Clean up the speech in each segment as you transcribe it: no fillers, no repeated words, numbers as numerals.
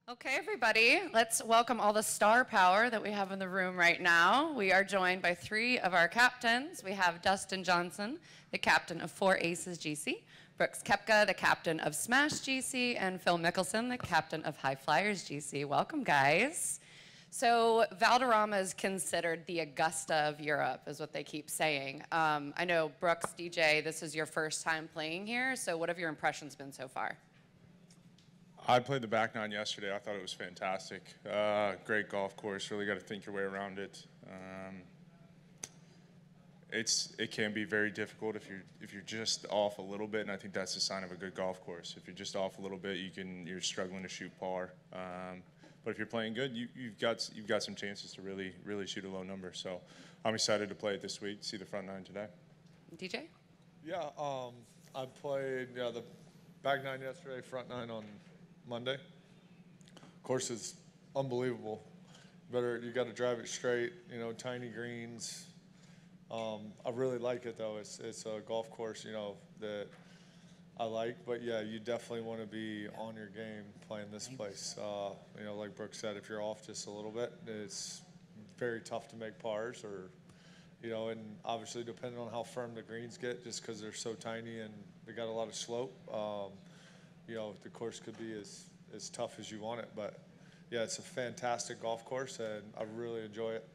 Okay, everybody, let's welcome all the star power that we have in the room right now. We are joined by three of our captains. We have Dustin Johnson, the captain of 4 Aces GC, Brooks Koepka, the captain of Smash GC, and Phil Mickelson, the captain of High Flyers GC. Welcome, guys. So Valderrama is considered the Augusta of Europe, is what they keep saying. I know, Brooks, DJ, this is your first time playing here, so what have your impressions been so far? I played the back nine yesterday. I thought it was fantastic. Great golf course. Really got to think your way around it. It can be very difficult if you're just off a little bit, and I think that's a sign of a good golf course. If you're just off a little bit, you're struggling to shoot par. But if you're playing good, you've got some chances to really shoot a low number. So I'm excited to play it this week. See the front nine today. DJ? Yeah, I played the back nine yesterday, front nine on Monday. Course is unbelievable. You got to drive it straight. You know, tiny greens. I really like it though. It's a golf course, you know, that I like. But yeah, you definitely want to be on your game playing this place. You know, like Brooks said, if you're off just a little bit, it's very tough to make pars, or you know, and obviously depending on how firm the greens get, just because they're so tiny and they got a lot of slope. You know, the course could be as tough as you want it. But, yeah, it's a fantastic golf course, and I really enjoy it.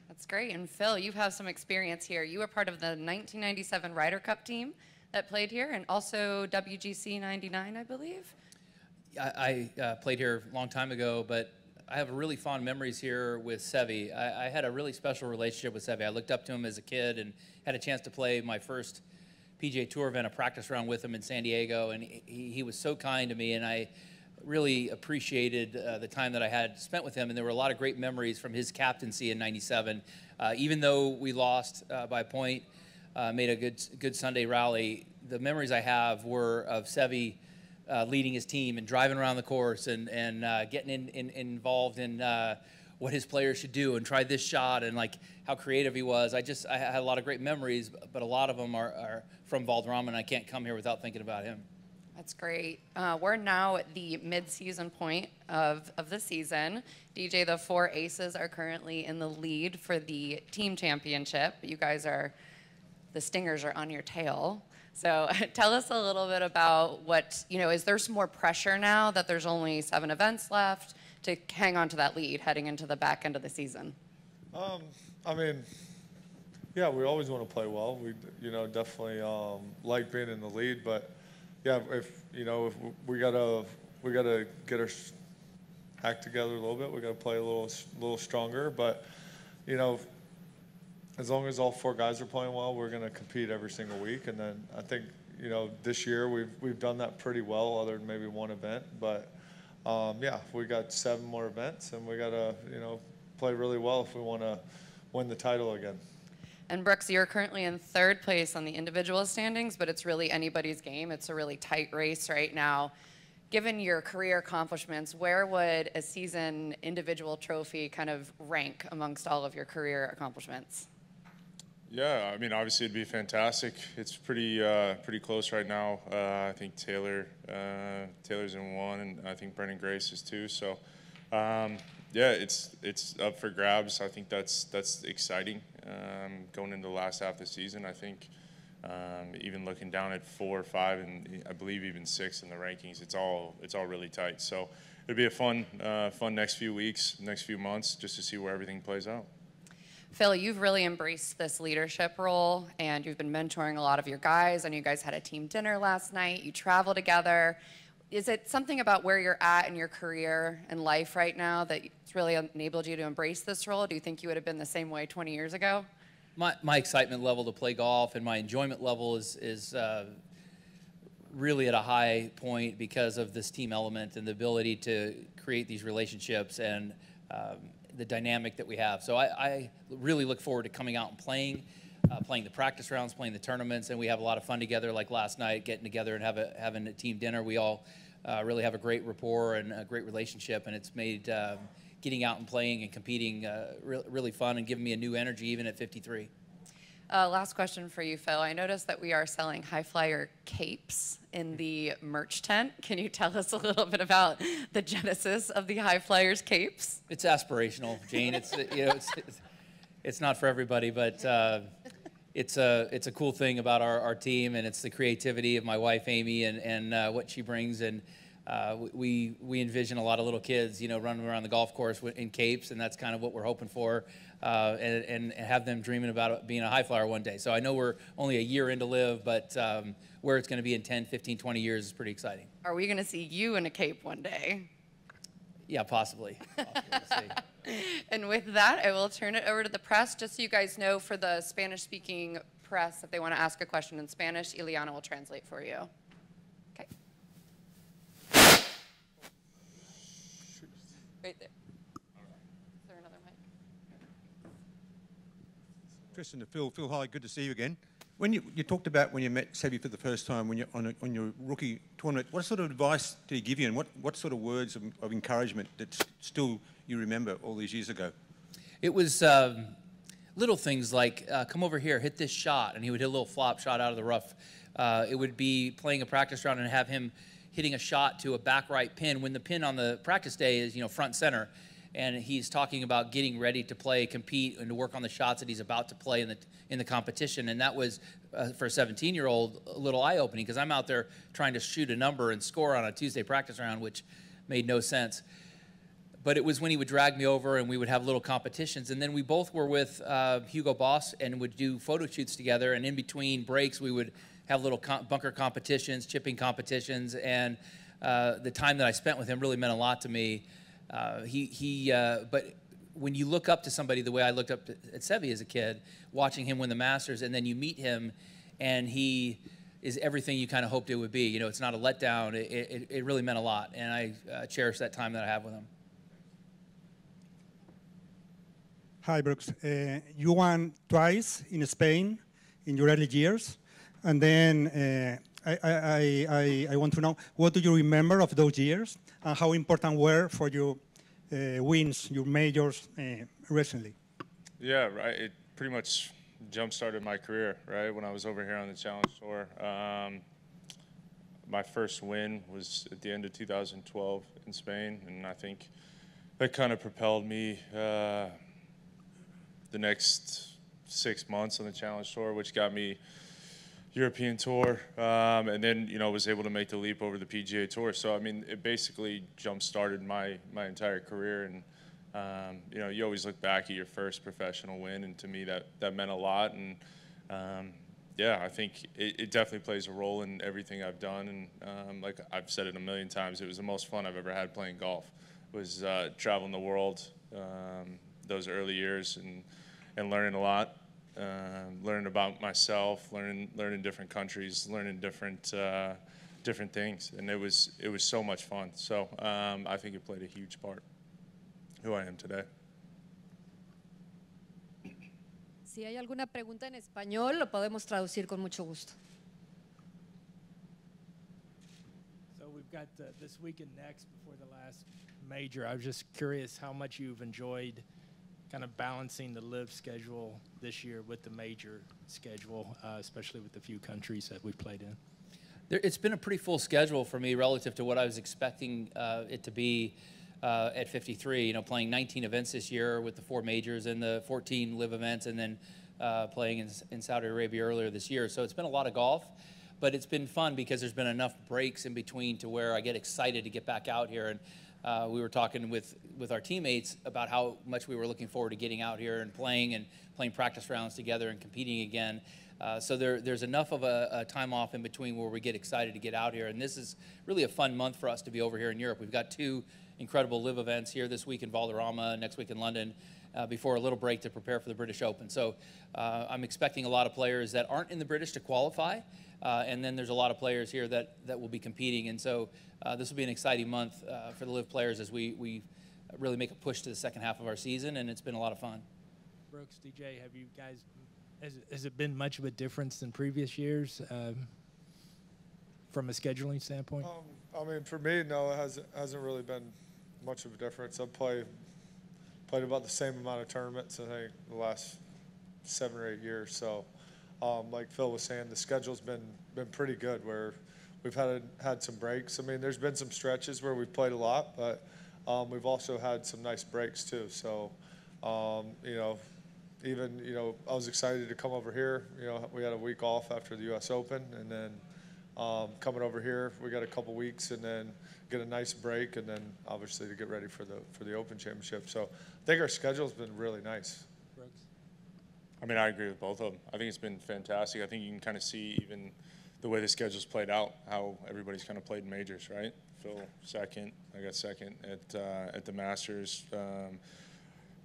That's great. And, Phil, you have some experience here. You were part of the 1997 Ryder Cup team that played here, and also WGC 99, I believe. I played here a long time ago, but I have really fond memories here with Seve. I had a really special relationship with Seve. I looked up to him as a kid and had a chance to play my first PGA Tour event, a practice round with him in San Diego, and he was so kind to me, and I really appreciated the time that I had spent with him, and there were a lot of great memories from his captaincy in '97. Even though we lost by a point, made a good Sunday rally, the memories I have were of Seve leading his team and driving around the course and getting involved in what his players should do and try this shot, and like how creative he was. I had a lot of great memories, but a lot of them are from Valderrama, and I can't come here without thinking about him. That's great. We're now at the mid-season point of the season. DJ, the 4 Aces are currently in the lead for the team championship. You guys the Stingers are on your tail. So tell us a little bit about what, you know, is there some more pressure now that there's only 7 events left to hang on to that lead heading into the back end of the season? I mean, yeah, we always want to play well. We, you know, definitely like being in the lead, but yeah, if we gotta get our act together a little bit. We gotta play a little stronger, but you know, as long as all 4 guys are playing well, we're gonna compete every single week. And then I think, you know, this year we've done that pretty well, other than maybe 1 event, but. Yeah, we got 7 more events, and we got to, you know, play really well if we want to win the title again. And Brooks, you're currently in 3rd place on the individual standings, but it's really anybody's game. It's a really tight race right now. Given your career accomplishments, where would a season individual trophy kind of rank amongst all of your career accomplishments? Yeah, I mean, obviously it'd be fantastic. It's pretty close right now. I think Taylor's in 1, and I think Brendan Grace is 2. So, yeah, it's up for grabs. I think that's exciting. Going into the last half of the season, I think even looking down at 4 or 5, and I believe even 6 in the rankings, it's all really tight. So it'll be a fun next few weeks, next few months, just to see where everything plays out. Phil, you've really embraced this leadership role, and you've been mentoring a lot of your guys. I know you guys had a team dinner last night. You travel together. Is it something about where you're at in your career and life right now that it's really enabled you to embrace this role? Do you think you would have been the same way 20 years ago? My excitement level to play golf and my enjoyment level is really at a high point because of this team element and the ability to create these relationships and the dynamic that we have. So I really look forward to coming out and playing the practice rounds, playing the tournaments, and we have a lot of fun together, like last night, getting together and having a team dinner. We all really have a great rapport and a great relationship, and it's made getting out and playing and competing really fun and giving me a new energy even at 53. Last question for you, Phil. I noticed that we are selling high flyer capes in the merch tent. Can you tell us a little bit about the genesis of the high flyers capes? It's aspirational, Jane. It's it's not for everybody, but it's a cool thing about our team, and it's the creativity of my wife Amy and what she brings. And we envision a lot of little kids, running around the golf course in capes, and that's kind of what we're hoping for, and have them dreaming about being a high flyer one day. So I know we're only a year into LIV, but where it's going to be in 10, 15, 20 years is pretty exciting. Are we going to see you in a cape one day? Yeah, possibly. We'll see. And with that, I will turn it over to the press. Just so you guys know, for the Spanish-speaking press, if they want to ask a question in Spanish, Ileana will translate for you. Okay. Right there. Is there another mic? Tristan, Phil, hi, good to see you again. When you talked about when you met Seve for the first time, when you're on your rookie tournament, what sort of advice did he give you, and what sort of words of encouragement that still you remember all these years ago? It was little things like, come over here, hit this shot, and he would hit a little flop shot out of the rough. It would be playing a practice round and have him hitting a shot to a back right pin when the pin on the practice day is, front center. And he's talking about getting ready to play, compete, and to work on the shots that he's about to play in the competition. And that was, for a 17-year-old, a little eye-opening, because I'm out there trying to shoot a number and score on a Tuesday practice round, which made no sense. But it was when he would drag me over and we would have little competitions. And then we both were with Hugo Boss and would do photo shoots together. And in between breaks, we would have little bunker competitions, chipping competitions. And the time that I spent with him really meant a lot to me. But when you look up to somebody the way I looked up at Seve as a kid, watching him win the Masters, and then you meet him and he is everything you kind of hoped it would be. It's not a letdown. It really meant a lot. And I cherish that time that I have with him. Hi, Brooks. You won twice in Spain in your early years. And then I want to know, what do you remember of those years and how important were for your wins, your majors recently? Yeah, right. It pretty much jump-started my career, right, when I was over here on the Challenge Tour. My first win was at the end of 2012 in Spain, and I think that kind of propelled me the next 6 months on the Challenge Tour, which got me European Tour, and then was able to make the leap over the PGA Tour. So I mean, it basically jump-started my entire career, and you always look back at your first professional win, and to me that meant a lot. And yeah, I think it definitely plays a role in everything I've done. And like I've said it a million times, it was the most fun I've ever had playing golf. Was traveling the world those early years and learning a lot. Learning about myself, learning different countries, learning different things, and it was so much fun. So I think it played a huge part who I am today. Si hay alguna pregunta en español, lo podemos traducir con mucho gusto. So we've got this weekend next before the last major. I was just curious how much you've enjoyed kind of balancing the LIV schedule this year with the major schedule, especially with the few countries that we've played in. It's been a pretty full schedule for me relative to what I was expecting it to be at 53. Playing 19 events this year with the 4 majors and the 14 LIV events, and then playing in Saudi Arabia earlier this year. So it's been a lot of golf, but it's been fun because there's been enough breaks in between to where I get excited to get back out here. And we were talking with our teammates about how much we were looking forward to getting out here and playing practice rounds together and competing again. So there's enough of a time off in between where we get excited to get out here. And this is really a fun month for us to be over here in Europe. We've got 2 incredible LIV events here this week in Valderrama, next week in London, before a little break to prepare for the British Open. So I'm expecting a lot of players that aren't in the British to qualify. And then there's a lot of players here that will be competing. And so this will be an exciting month for the LIV players as we really make a push to the second half of our season, and it's been a lot of fun. Brooks, DJ, have you guys, has it been much of a difference than previous years from a scheduling standpoint? I mean, for me, no, it hasn't really been much of a difference. I've played about the same amount of tournaments, I think, the last 7 or 8 years. So like Phil was saying, the schedule's been pretty good where we've had some breaks. I mean, there's been some stretches where we've played a lot, but we've also had some nice breaks too. So, you know, even, you know, I was excited to come over here. You know, we had a week off after the U.S. Open, and then coming over here, we got a couple weeks, and then get a nice break, and then obviously to get ready for the Open Championship. So I think our schedule's been really nice. I mean, I agree with both of them. I think it's been fantastic. I think you can kind of see even the way the schedule's played out, how everybody's kind of played majors, right? Phil second, I got second at the Masters.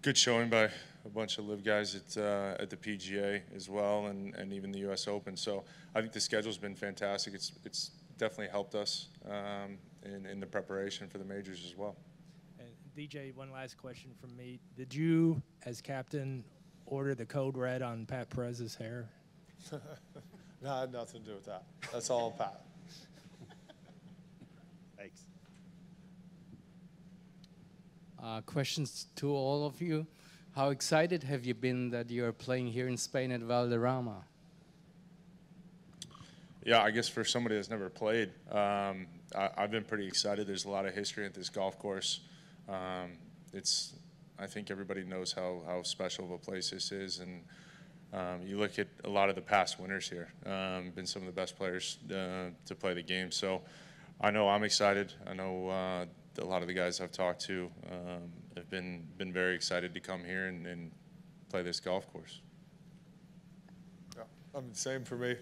Good showing by a bunch of LIV guys at the PGA as well, and even the U.S. Open. So I think the schedule's been fantastic. It's definitely helped us in the preparation for the majors as well. And DJ, one last question from me. Did you, as captain, order the code red on Pat Perez's hair? No, I had nothing to do with that. That's all Pat. Thanks. Questions to all of you. How excited have you been that you're playing here in Spain at Valderrama? Yeah, I guess for somebody that's never played, I've been pretty excited. There's a lot of history at this golf course. I think everybody knows how special of a place this is, and you look at a lot of the past winners here, been some of the best players to play the game. So I know I'm excited. I know a lot of the guys I've talked to have been very excited to come here and play this golf course. Yeah, same for me.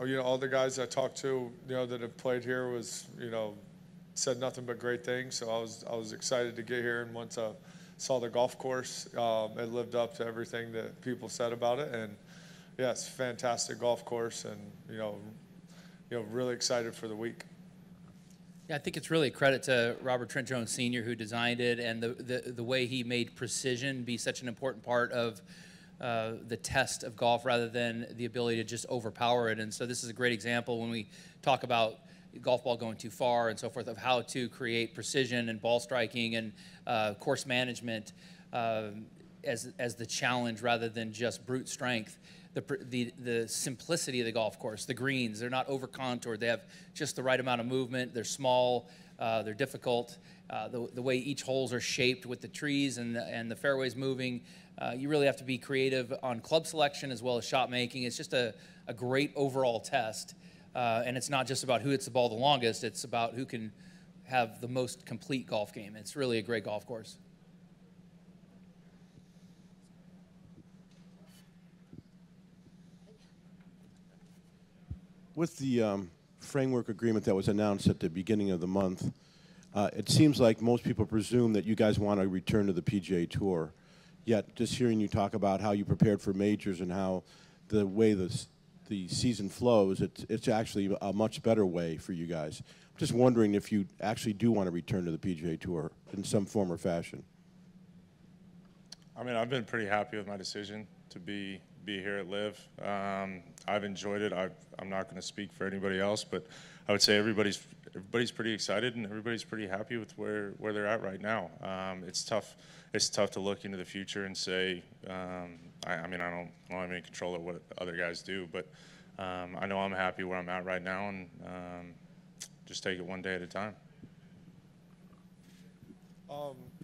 You know, all the guys I talked to, you know, that have played here was, you know, said nothing but great things. So I was excited to get here, and once I saw the golf course, it lived up to everything that people said about it. And yeah, it's a fantastic golf course, and you know, really excited for the week. Yeah, I think it's really a credit to Robert Trent Jones Sr., who designed it, and the way he made precision be such an important part of the test of golf rather than the ability to just overpower it. And so this is a great example when we talk about golf ball going too far and so forth, of how to create precision and ball striking and course management as the challenge rather than just brute strength. The simplicity of the golf course, the greens, they're not over contoured. They have just the right amount of movement. They're small, they're difficult. The way each holes are shaped with the trees and the fairways moving, you really have to be creative on club selection as well as shot making. It's just a great overall test. And it's not just about who hits the ball the longest, it's about who can have the most complete golf game. It's really a great golf course. With the framework agreement that was announced at the beginning of the month, it seems like most people presume that you guys want to return to the PGA Tour. Yet, just hearing you talk about how you prepared for majors and how the way the season flows, it's actually a much better way for you guys. I'm just wondering if you actually do want to return to the PGA Tour in some form or fashion. I mean, I've been pretty happy with my decision to be here at LIV. I've enjoyed it. I'm not going to speak for anybody else, but I would say everybody's pretty excited and everybody's pretty happy with where they're at right now. It's tough to look into the future and say, I mean, I don't have any control of what other guys do, but I know I'm happy where I'm at right now, and just take it one day at a time.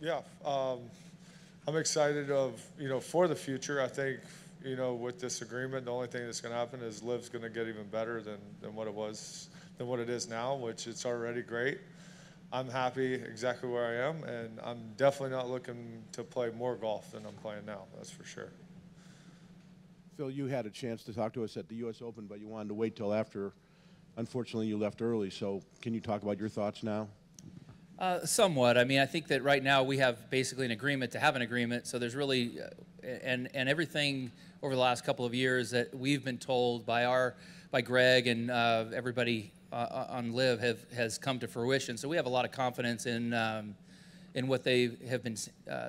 Yeah, I'm excited for the future. I think, with this agreement, the only thing that's going to happen is LIV's going to get even better than what it is now, which it's already great. I'm happy exactly where I am, and I'm definitely not looking to play more golf than I'm playing now. That's for sure. Phil, you had a chance to talk to us at the U.S. Open, but you wanted to wait till after. Unfortunately, you left early. So can you talk about your thoughts now? Somewhat. I mean, I think that right now we have basically an agreement to have an agreement. So there's really, and everything over the last couple of years that we've been told by Greg and everybody on LIV has come to fruition. So we have a lot of confidence in what they have been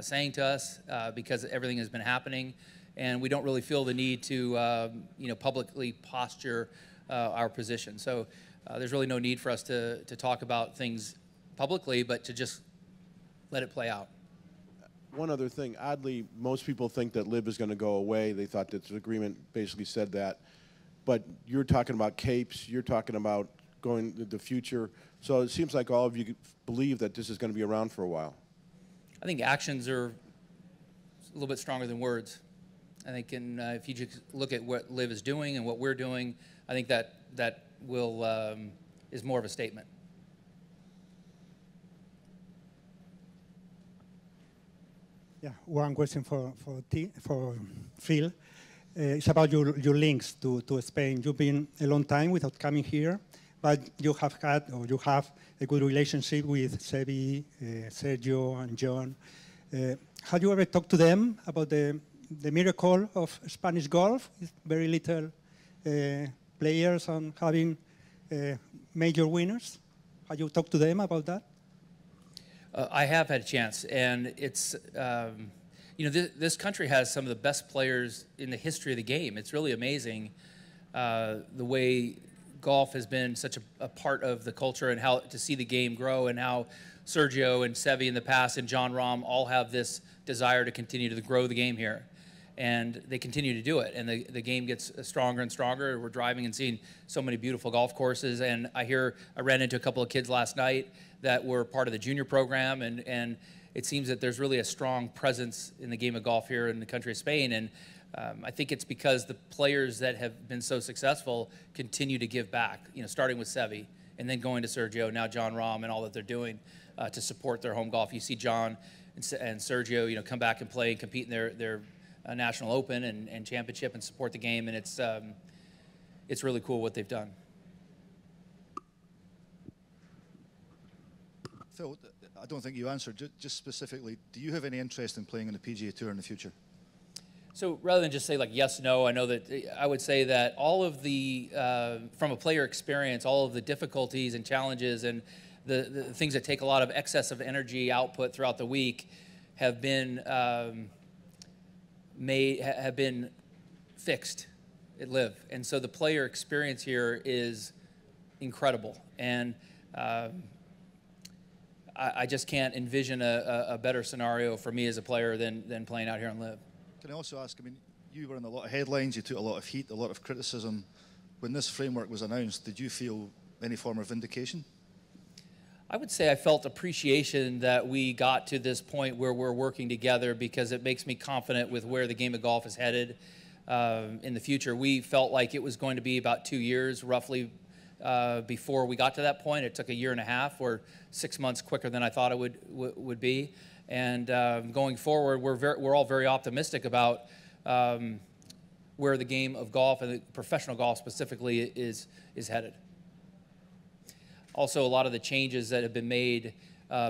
saying to us because everything has been happening, and we don't really feel the need to publicly posture our position. So there's really no need for us to talk about things publicly, but to just let it play out. One other thing, oddly, most people think that LIV is going to go away. They thought that the agreement basically said that. but you're talking about capes, you're talking about going to the future. So it seems like all of you believe that this is going to be around for a while. I think actions are a little bit stronger than words. I think if you just look at what LIV is doing and what we're doing, I think that will is more of a statement. Yeah, one question for Phil. It's about your links to Spain. You've been a long time without coming here, but you have had, or you have, a good relationship with Sevi, Sergio, and John. Have you ever talked to them about the miracle of Spanish golf, with very little players and having major winners? Have you talked to them about that? I have had a chance, and it's, you know, this country has some of the best players in the history of the game. It's really amazing the way golf has been such a part of the culture, and how to see the game grow, and how Sergio and Sevi in the past and John Rahm all have this desire to continue to grow the game here. And they continue to do it, and the game gets stronger and stronger. We're driving and seeing so many beautiful golf courses, and I ran into a couple of kids last night that were part of the junior program, and it seems that there's really a strong presence in the game of golf here in the country of Spain, and I think it's because the players that have been so successful continue to give back, you know, starting with Sevi, and then going to Sergio, now John Rahm, and all that they're doing to support their home golf. You see John and Sergio, you know, come back and play and compete in their National Open and Championship and support the game, and it's really cool what they've done. Phil, I don't think you answered. Just specifically, do you have any interest in playing on the PGA Tour in the future? So rather than just say like yes, no, I know that I would say that all of the, from a player experience, all of the difficulties and challenges and the things that take a lot of excess of energy output throughout the week have been have been fixed at LIV, and so the player experience here is incredible, and I just can't envision a better scenario for me as a player than playing out here on LIV. Can I also ask, I mean, you were in a lot of headlines, you took a lot of heat, a lot of criticism. When this framework was announced, did you feel any form of vindication? I would say I felt appreciation that we got to this point where we're working together, because it makes me confident with where the game of golf is headed in the future. We felt like it was going to be about 2 years roughly before we got to that point. It took a year and a half, or 6 months quicker than I thought it would be. And going forward, we're all very optimistic about where the game of golf, and professional golf specifically, is headed. Also, a lot of the changes that have been made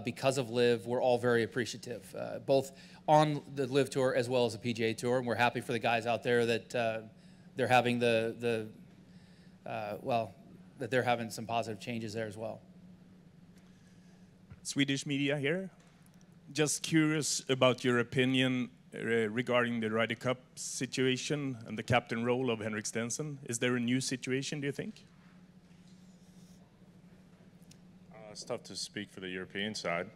because of LIV, we're all very appreciative, both on the LIV Tour as well as the PGA Tour, and we're happy for the guys out there that they're having well, that they're having some positive changes there as well. Swedish media here. Just curious about your opinion regarding the Ryder Cup situation and the captain role of Henrik Stenson. Is there a new situation, do you think? It's tough to speak for the European side.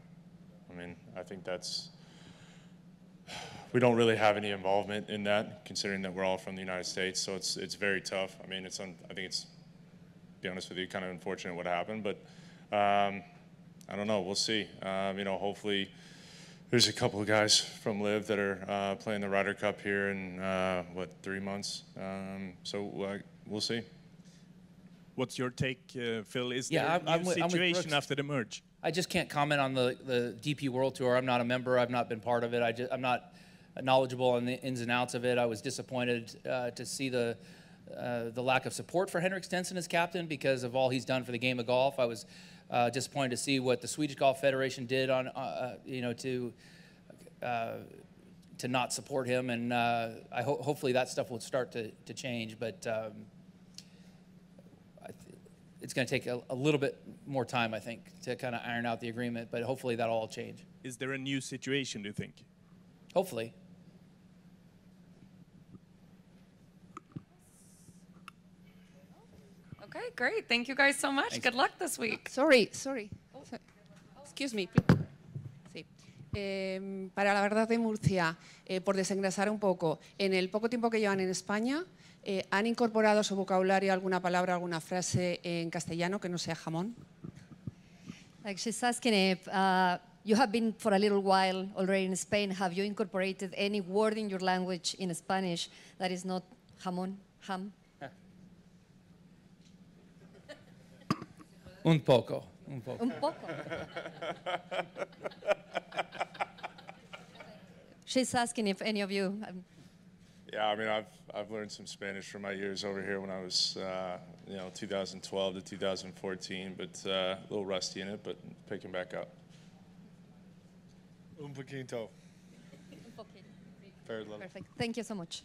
I mean, I think we don't really have any involvement in that, considering that we're all from the United States. So it's very tough. I mean, I think it's, to be honest with you, kind of unfortunate what happened. But I don't know. We'll see. You know, hopefully there's a couple of guys from LIV that are playing the Ryder Cup here in 3 months. So we'll see. What's your take, Phil? Is Yeah, there a new situation after the merge? I just can't comment on the DP World Tour. I'm not a member. I've not been part of it. I'm not knowledgeable on the ins and outs of it. I was disappointed to see the lack of support for Henrik Stenson as captain because of all he's done for the game of golf. I was disappointed to see what the Swedish Golf Federation did on, you know, to not support him, and hopefully that stuff will start to change. But it's going to take a little bit more time, I think, to kind of iron out the agreement, but hopefully that'll all change. Is there a new situation, do you think? Hopefully. Okay, great. Thank you guys so much. Thanks. Good luck this week. Sorry. Excuse me. Sí. Para la verdad de Murcia, por desengrasar un poco, en el poco tiempo que llevan en España, ¿Han incorporado a su vocabulario alguna palabra, alguna frase en castellano que no sea jamón? Like she's asking if you have been for a little while already in Spain. Have you incorporated any word in your language in Spanish that is not jamón, ham? Un poco. Un poco. Un poco. She's asking if any of you. Yeah, I mean, I've learned some Spanish from my years over here when I was, 2012 to 2014, but a little rusty in it, but picking back up. Un poquito. Un poquito. Very little. Perfect. Thank you so much.